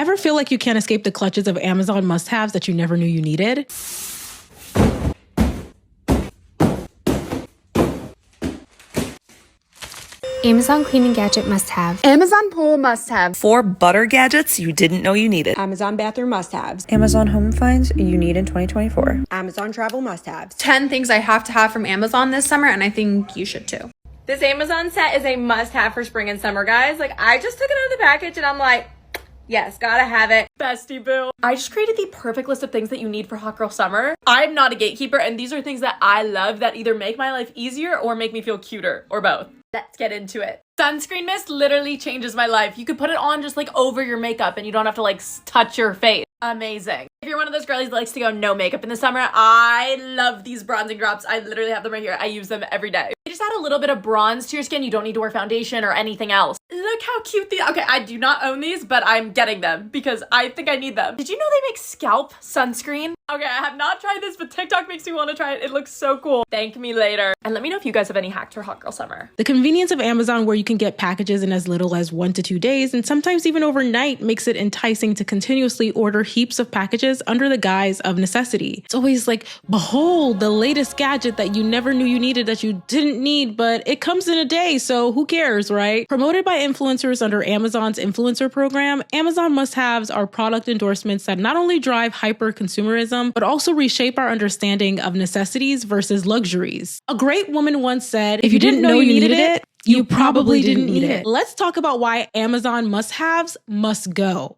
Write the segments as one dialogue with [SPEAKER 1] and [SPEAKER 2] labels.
[SPEAKER 1] Ever feel like you can't escape the clutches of Amazon must-haves that you never knew you needed?
[SPEAKER 2] Amazon cleaning gadget must-have.
[SPEAKER 3] Amazon pool must-have.
[SPEAKER 4] 4 butter gadgets you didn't know you needed.
[SPEAKER 5] Amazon bathroom must-haves.
[SPEAKER 6] Amazon home finds you need in 2024.
[SPEAKER 5] Amazon travel must-haves.
[SPEAKER 3] 10 things I have to have from Amazon this summer, and I think you should too.
[SPEAKER 7] This Amazon set is a must-have for spring and summer, guys. Like, I just took it out of the package and I'm like, yes, gotta have it.
[SPEAKER 8] Bestie boo. I just created the perfect list of things that you need for hot girl summer. I'm not a gatekeeper, and these are things that I love that either make my life easier or make me feel cuter, or both. Let's get into it. Sunscreen mist literally changes my life. You could put it on just like over your makeup and you don't have to like touch your face. Amazing. If you're one of those girlies that likes to go no makeup in the summer, I love these bronzing drops. I literally have them right here. I use them every day. They just add a little bit of bronze to your skin. You don't need to wear foundation or anything else. Look how cute okay, I do not own these, but I'm getting them because I think I need them. Did you know they make scalp sunscreen? Okay, I have not tried this, but TikTok makes me want to try it. It looks so cool. Thank me later. And let me know if you guys have any hacks for hot girl summer.
[SPEAKER 1] The convenience of Amazon, where you can get packages in as little as 1 to 2 days and sometimes even overnight, makes it enticing to continuously order heaps of packages under the guise of necessity. It's always like, behold, the latest gadget that you never knew you needed that you didn't need, but it comes in a day, so who cares, right? Promoted by influencers under Amazon's influencer program, Amazon must-haves are product endorsements that not only drive hyper-consumerism, but also reshape our understanding of necessities versus luxuries. A great woman once said, if you didn't know you needed it, you probably didn't need it. Let's talk about why Amazon must-haves must go.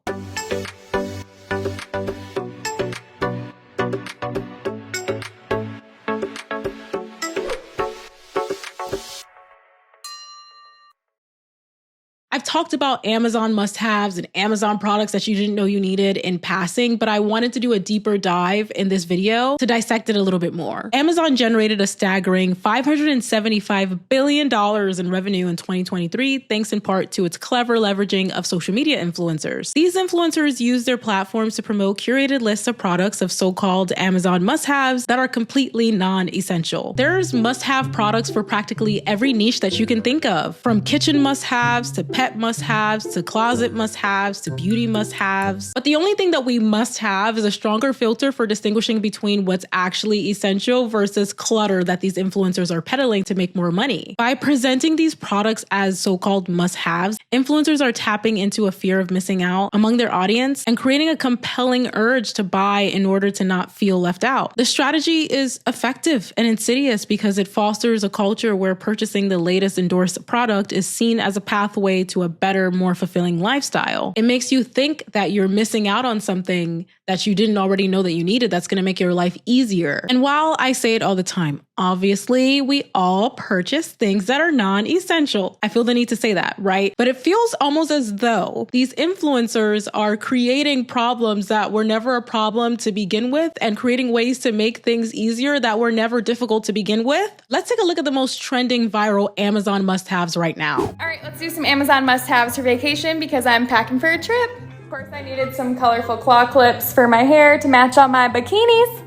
[SPEAKER 1] I've talked about Amazon must-haves and Amazon products that you didn't know you needed in passing, but I wanted to do a deeper dive in this video to dissect it a little bit more. Amazon generated a staggering $575 billion in revenue in 2023, thanks in part to its clever leveraging of social media influencers. These influencers use their platforms to promote curated lists of products of so-called Amazon must-haves that are completely non-essential. There's must-have products for practically every niche that you can think of, from kitchen must-haves to pet must-haves to closet must-haves to beauty must-haves. But the only thing that we must have is a stronger filter for distinguishing between what's actually essential versus clutter that these influencers are peddling to make more money. By presenting these products as so-called must-haves, influencers are tapping into a fear of missing out among their audience and creating a compelling urge to buy in order to not feel left out. The strategy is effective and insidious because it fosters a culture where purchasing the latest endorsed product is seen as a pathway to a better, more fulfilling lifestyle. It makes you think that you're missing out on something that you didn't already know that you needed that's going to make your life easier. And while I say it all the time, obviously we all purchase things that are non-essential. I feel the need to say that, right? But it feels almost as though these influencers are creating problems that were never a problem to begin with and creating ways to make things easier that were never difficult to begin with. Let's take a look at the most trending viral Amazon must-haves right now.
[SPEAKER 7] All right, let's do some Amazon must-haves for vacation because I'm packing for a trip. Of course, I needed some colorful claw clips for my hair to match all my bikinis.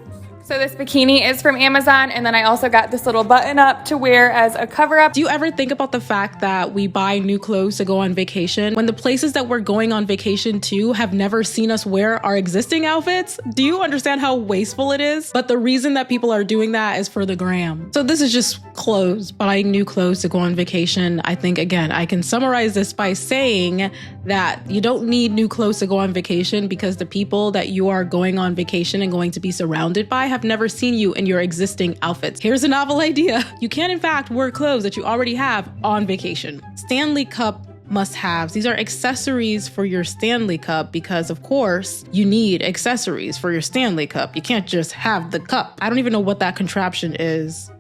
[SPEAKER 7] So this bikini is from Amazon, and then I also got this little button up to wear as a cover up.
[SPEAKER 1] Do you ever think about the fact that we buy new clothes to go on vacation when the places that we're going on vacation to have never seen us wear our existing outfits? Do you understand how wasteful it is? But the reason that people are doing that is for the gram. So this is just clothes, buying new clothes to go on vacation. I think, again, I can summarize this by saying that you don't need new clothes to go on vacation because the people that you are going on vacation and going to be surrounded by have never seen you in your existing outfits. Here's a novel idea. You can, in fact, wear clothes that you already have on vacation. Stanley Cup must-haves. These are accessories for your Stanley Cup because, of course, you need accessories for your Stanley Cup. You can't just have the cup. I don't even know what that contraption is.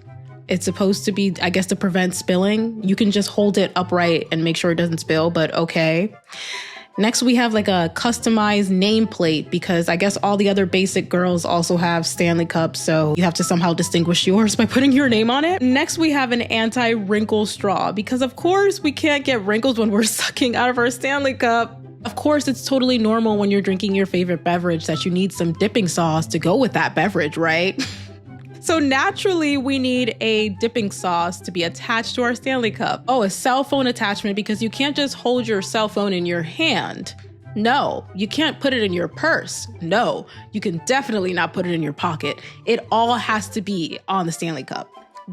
[SPEAKER 1] It's supposed to be, I guess, to prevent spilling. You can just hold it upright and make sure it doesn't spill, but okay. Next, we have like a customized nameplate because I guess all the other basic girls also have Stanley Cups, so you have to somehow distinguish yours by putting your name on it. Next, we have an anti-wrinkle straw because of course we can't get wrinkles when we're sucking out of our Stanley Cup. Of course, it's totally normal when you're drinking your favorite beverage that you need some dipping sauce to go with that beverage, right? So naturally, we need a dipping sauce to be attached to our Stanley Cup. Oh, a cell phone attachment because you can't just hold your cell phone in your hand. No, you can't put it in your purse. No, you can definitely not put it in your pocket. It all has to be on the Stanley Cup.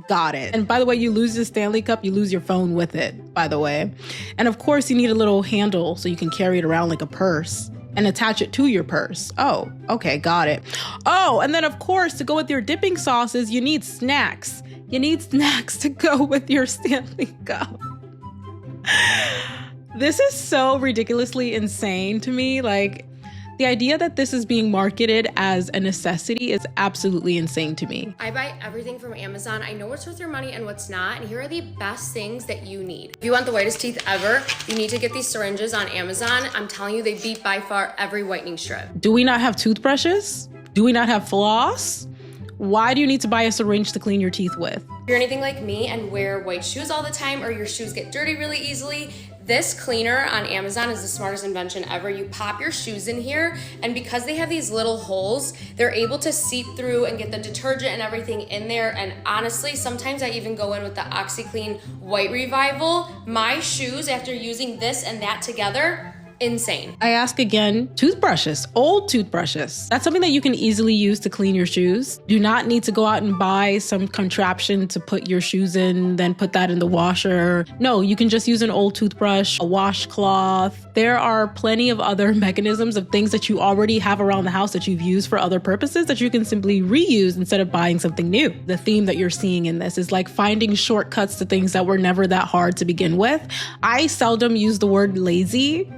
[SPEAKER 1] Got it. And by the way, you lose the Stanley Cup, you lose your phone with it, by the way. And of course, you need a little handle so you can carry it around like a purse and attach it to your purse. Oh, okay, got it. Oh, and then of course, to go with your dipping sauces, you need snacks. You need snacks to go with your Stanley Cup. This is so ridiculously insane to me. Like, the idea that this is being marketed as a necessity is absolutely insane to me.
[SPEAKER 9] I buy everything from Amazon. I know what's worth your money and what's not, and here are the best things that you need. If you want the whitest teeth ever, you need to get these syringes on Amazon. I'm telling you, they beat by far every whitening strip.
[SPEAKER 1] Do we not have toothbrushes? Do we not have floss? Why do you need to buy a syringe to clean your teeth with?
[SPEAKER 9] If you're anything like me and wear white shoes all the time, or your shoes get dirty really easily, this cleaner on Amazon is the smartest invention ever. You pop your shoes in here, and because they have these little holes, they're able to seep through and get the detergent and everything in there. And honestly, sometimes I even go in with the OxiClean White Revival. My shoes, after using this and that together, insane.
[SPEAKER 1] I ask again, toothbrushes, old toothbrushes. That's something that you can easily use to clean your shoes. Do not need to go out and buy some contraption to put your shoes in, then put that in the washer. No, you can just use an old toothbrush, a washcloth. There are plenty of other mechanisms of things that you already have around the house that you've used for other purposes that you can simply reuse instead of buying something new. The theme that you're seeing in this is like finding shortcuts to things that were never that hard to begin with. I seldom use the word lazy,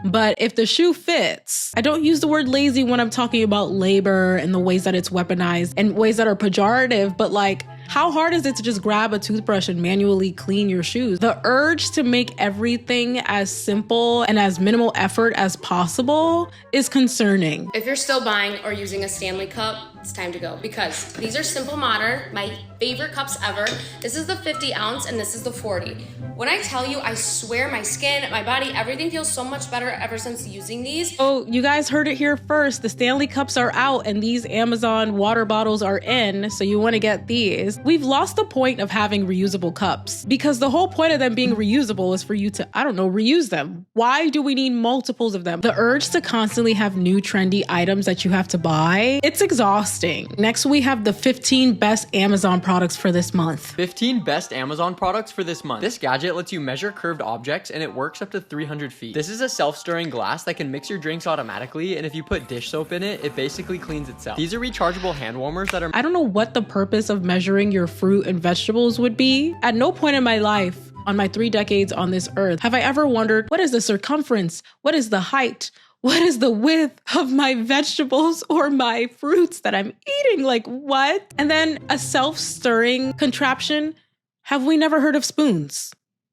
[SPEAKER 1] but if the shoe fits, I don't use the word lazy when I'm talking about labor and the ways that it's weaponized and ways that are pejorative, but like, how hard is it to just grab a toothbrush and manually clean your shoes? The urge to make everything as simple and as minimal effort as possible is concerning.
[SPEAKER 9] If you're still buying or using a Stanley Cup, it's time to go, because these are Simple Modern, my favorite cups ever. This is the 50 ounce and this is the 40. When I tell you, I swear my skin, my body, everything feels so much better ever since using these.
[SPEAKER 1] Oh, you guys heard it here first. The Stanley Cups are out and these Amazon water bottles are in, so you want to get these. We've lost the point of having reusable cups because the whole point of them being reusable is for you to, I don't know, reuse them. Why do we need multiples of them? The urge to constantly have new trendy items that you have to buy, it's exhausting. Next, we have the 15 best Amazon products for this month.
[SPEAKER 10] 15 best Amazon products for this month. This gadget lets you measure curved objects and it works up to 300 feet. This is a self-stirring glass that can mix your drinks automatically, and if you put dish soap in it, it basically cleans itself. These are rechargeable hand warmers that are...
[SPEAKER 1] I don't know what the purpose of measuring your fruit and vegetables would be. At no point in my life, on my 3 decades on this earth, have I ever wondered, what is the circumference? What is the height? What is the width of my vegetables or my fruits that I'm eating? Like, what? And then a self-stirring contraption. Have we never heard of spoons?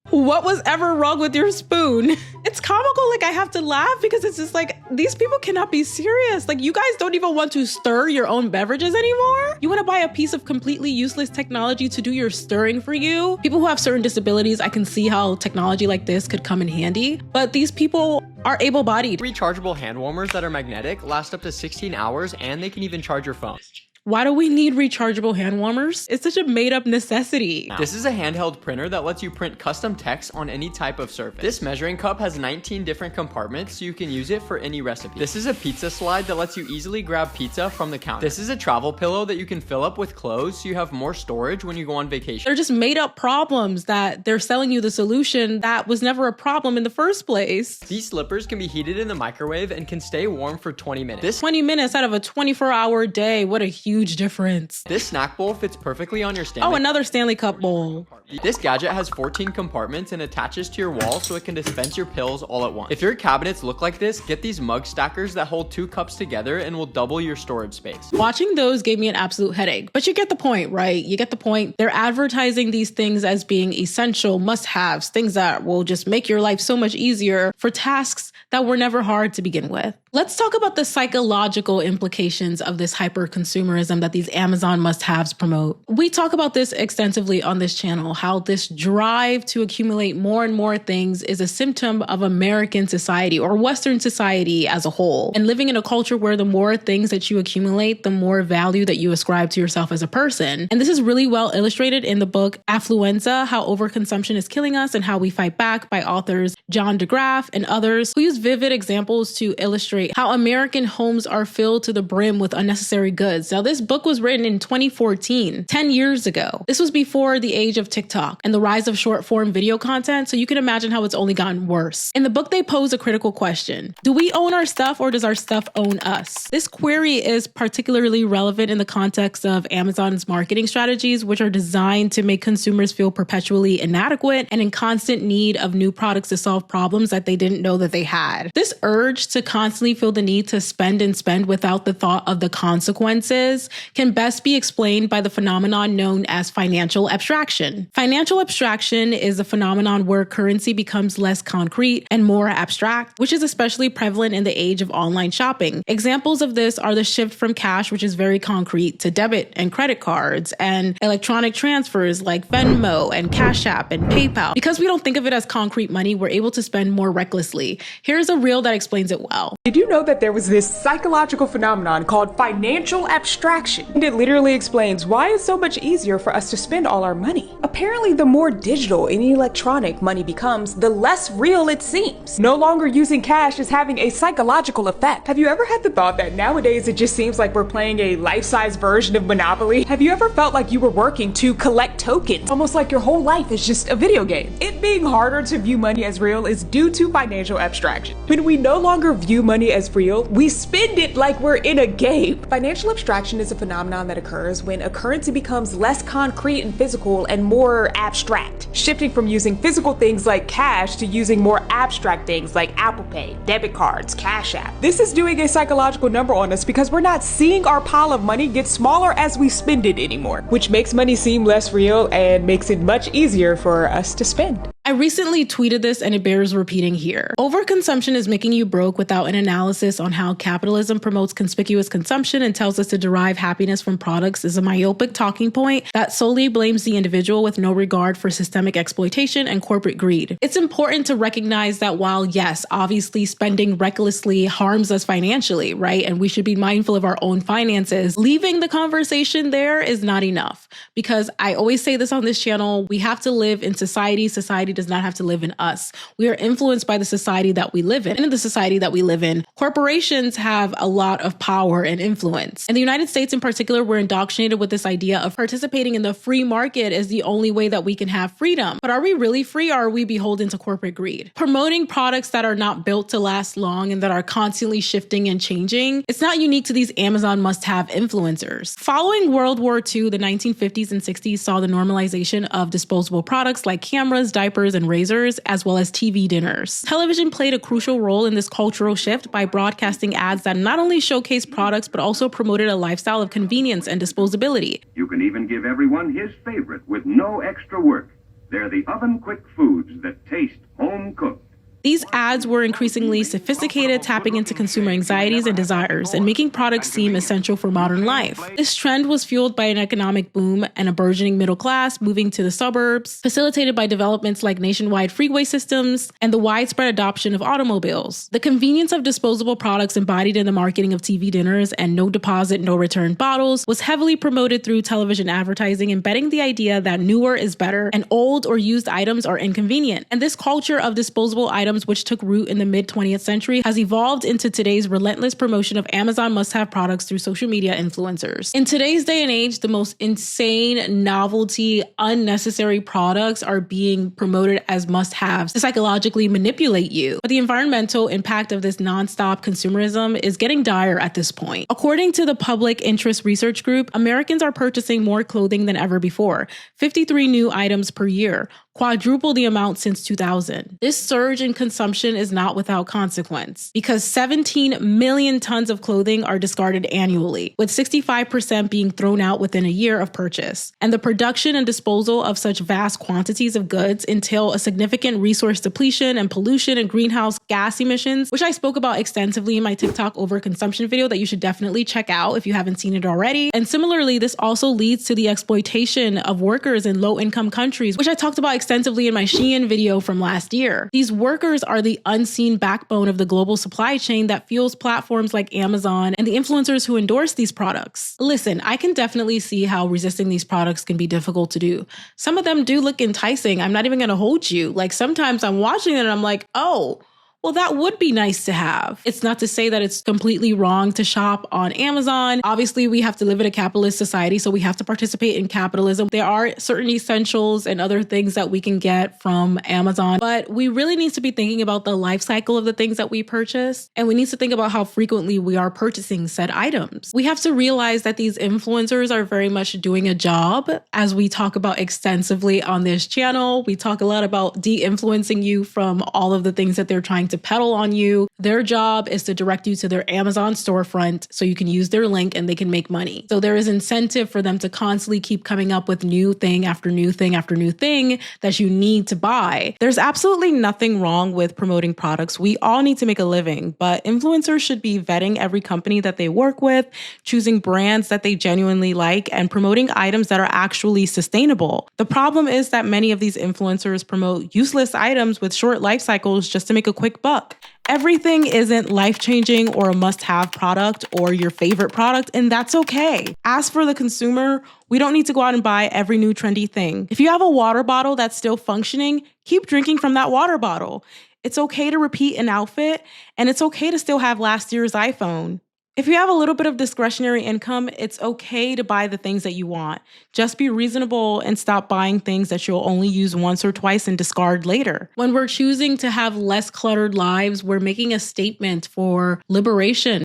[SPEAKER 1] What was ever wrong with your spoon? It's comical, like I have to laugh because it's just like, these people cannot be serious. Like, you guys don't even want to stir your own beverages anymore? You want to buy a piece of completely useless technology to do your stirring for you? People who have certain disabilities, I can see how technology like this could come in handy, but these people are able-bodied.
[SPEAKER 10] Rechargeable hand warmers that are magnetic, last up to 16 hours, and they can even charge your phone.
[SPEAKER 1] Why do we need rechargeable hand warmers? It's such a made-up necessity.
[SPEAKER 10] This is a handheld printer that lets you print custom text on any type of surface. This measuring cup has 19 different compartments, so you can use it for any recipe. This is a pizza slide that lets you easily grab pizza from the counter. This is a travel pillow that you can fill up with clothes, so you have more storage when you go on vacation.
[SPEAKER 1] They're just made-up problems that they're selling you the solution that was never a problem in the first place.
[SPEAKER 10] These slippers can be heated in the microwave and can stay warm for 20 minutes.
[SPEAKER 1] This 20 minutes out of a 24-hour day, what a huge difference.
[SPEAKER 10] This snack bowl fits perfectly on your Stanley.
[SPEAKER 1] Oh, another Stanley Cup bowl.
[SPEAKER 10] This gadget has 14 compartments and attaches to your wall so it can dispense your pills all at once. If your cabinets look like this, get these mug stackers that hold 2 cups together and will double your storage space.
[SPEAKER 1] Watching those gave me an absolute headache, but you get the point, right? You get the point. They're advertising these things as being essential must-haves, things that will just make your life so much easier for tasks that were never hard to begin with. Let's talk about the psychological implications of this hyper-consumerism consumerism that these Amazon must-haves promote. We talk about this extensively on this channel, how this drive to accumulate more and more things is a symptom of American society or Western society as a whole. And living in a culture where the more things that you accumulate, the more value that you ascribe to yourself as a person. And this is really well illustrated in the book Affluenza, How Overconsumption is Killing Us and How We Fight Back by authors John DeGraff and others who use vivid examples to illustrate how American homes are filled to the brim with unnecessary goods. Now, this book was written in 2014, 10 years ago. This was before the age of TikTok and the rise of short form video content, so you can imagine how it's only gotten worse. In the book, they pose a critical question. Do we own our stuff or does our stuff own us? This query is particularly relevant in the context of Amazon's marketing strategies, which are designed to make consumers feel perpetually inadequate and in constant need of new products to solve problems that they didn't know that they had. This urge to constantly feel the need to spend and spend without the thought of the consequences can best be explained by the phenomenon known as financial abstraction. Financial abstraction is a phenomenon where currency becomes less concrete and more abstract, which is especially prevalent in the age of online shopping. Examples of this are the shift from cash, which is very concrete, to debit and credit cards and electronic transfers like Venmo and Cash App and PayPal. Because we don't think of it as concrete money, we're able to spend more recklessly. Here's a reel that explains it well.
[SPEAKER 11] Did you know that there was this psychological phenomenon called financial abstraction? And it literally explains why it's so much easier for us to spend all our money. Apparently, the more digital and electronic money becomes, the less real it seems. No longer using cash is having a psychological effect. Have you ever had the thought that nowadays it just seems like we're playing a life-size version of Monopoly? Have you ever felt like you were working to collect tokens? Almost like your whole life is just a video game. It being harder to view money as real is due to financial abstraction. When we no longer view money as real, we spend it like we're in a game. Financial abstraction is a phenomenon that occurs when a currency becomes less concrete and physical and more abstract, shifting from using physical things like cash to using more abstract things like Apple Pay, debit cards, Cash App. This is doing a psychological number on us because we're not seeing our pile of money get smaller as we spend it anymore, which makes money seem less real and makes it much easier for us to spend.
[SPEAKER 1] I recently tweeted this and it bears repeating here. Overconsumption is making you broke without an analysis on how capitalism promotes conspicuous consumption and tells us to derive happiness from products is a myopic talking point that solely blames the individual with no regard for systemic exploitation and corporate greed. It's important to recognize that while, yes, obviously spending recklessly harms us financially, right? And we should be mindful of our own finances, leaving the conversation there is not enough. Because I always say this on this channel, we have to live in society. Society does not have to live in us. We are influenced by the society that we live in. And in the society that we live in, corporations have a lot of power and influence. In the United States in particular, we're indoctrinated with this idea of participating in the free market is the only way that we can have freedom. But are we really free or are we beholden to corporate greed? Promoting products that are not built to last long and that are constantly shifting and changing, it's not unique to these Amazon must-have influencers. Following World War II, the 1950s and 60s saw the normalization of disposable products like cameras, diapers, and razors, as well as TV dinners. Television played a crucial role in this cultural shift by broadcasting ads that not only showcased products, but also promoted a lifestyle of convenience and disposability.
[SPEAKER 12] You can even give everyone his favorite with no extra work. They're the oven-quick foods that taste home-cooked.
[SPEAKER 1] These ads were increasingly sophisticated, tapping into consumer anxieties and desires and making products seem essential for modern life. This trend was fueled by an economic boom and a burgeoning middle class moving to the suburbs, facilitated by developments like nationwide freeway systems and the widespread adoption of automobiles. The convenience of disposable products embodied in the marketing of TV dinners and no deposit, no return bottles was heavily promoted through television advertising, embedding the idea that newer is better and old or used items are inconvenient. And this culture of disposable items, which took root in the mid-20th century, has evolved into today's relentless promotion of Amazon must-have products through social media influencers. In today's day and age, the most insane, novelty, unnecessary products are being promoted as must-haves to psychologically manipulate you. But the environmental impact of this nonstop consumerism is getting dire at this point. According to the Public Interest Research Group, Americans are purchasing more clothing than ever before, 53 new items per year, quadruple the amount since 2000. This surge in overconsumption is not without consequence because 17 million tons of clothing are discarded annually, with 65% being thrown out within a year of purchase. And the production and disposal of such vast quantities of goods entail a significant resource depletion and pollution and greenhouse gas emissions, which I spoke about extensively in my TikTok overconsumption video that you should definitely check out if you haven't seen it already. And similarly, this also leads to the exploitation of workers in low-income countries, which I talked about extensively in my Shein video from last year. These workers are the unseen backbone of the global supply chain that fuels platforms like Amazon and the influencers who endorse these products. Listen, I can definitely see how resisting these products can be difficult to do. Some of them do look enticing. I'm not even going to hold you. Like sometimes I'm watching it and I'm like, oh, well, that would be nice to have. It's not to say that it's completely wrong to shop on Amazon. Obviously, we have to live in a capitalist society, so we have to participate in capitalism. There are certain essentials and other things that we can get from Amazon, but we really need to be thinking about the life cycle of the things that we purchase, and we need to think about how frequently we are purchasing said items. We have to realize that these influencers are very much doing a job, as we talk about extensively on this channel. We talk a lot about de-influencing you from all of the things that they're trying to peddle on you. Their job is to direct you to their Amazon storefront so you can use their link and they can make money. So there is incentive for them to constantly keep coming up with new thing after new thing after new thing that you need to buy. There's absolutely nothing wrong with promoting products. We all need to make a living, but influencers should be vetting every company that they work with, choosing brands that they genuinely like, and promoting items that are actually sustainable. The problem is that many of these influencers promote useless items with short life cycles just to make a quick buck. Everything isn't life-changing or a must-have product or your favorite product, and that's okay. As for the consumer, we don't need to go out and buy every new trendy thing. If you have a water bottle that's still functioning, keep drinking from that water bottle. It's okay to repeat an outfit, and it's okay to still have last year's iPhone. If you have a little bit of discretionary income, it's okay to buy the things that you want. Just be reasonable and stop buying things that you'll only use once or twice and discard later. When we're choosing to have less cluttered lives, we're making a statement for liberation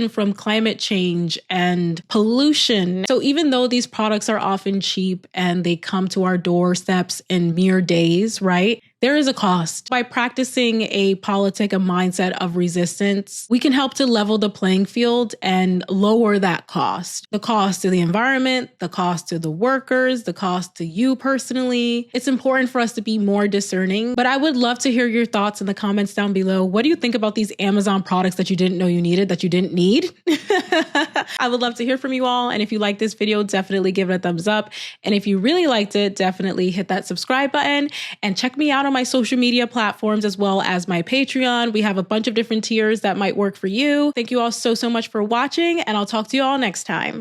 [SPEAKER 1] from climate change and pollution. So even though these products are often cheap and they come to our doorsteps in mere days, right? There is a cost. By practicing a politic and mindset of resistance, we can help to level the playing field and lower that cost. The cost to the environment, the cost to the workers, the cost to you personally. It's important for us to be more discerning, but I would love to hear your thoughts in the comments down below. What do you think about these Amazon products that you didn't know you needed, that you didn't need? I would love to hear from you all. And if you like this video, definitely give it a thumbs up. And if you really liked it, definitely hit that subscribe button and check me out on my social media platforms as well as my Patreon. We have a bunch of different tiers that might work for you. Thank you all so much for watching, and I'll talk to you all next time.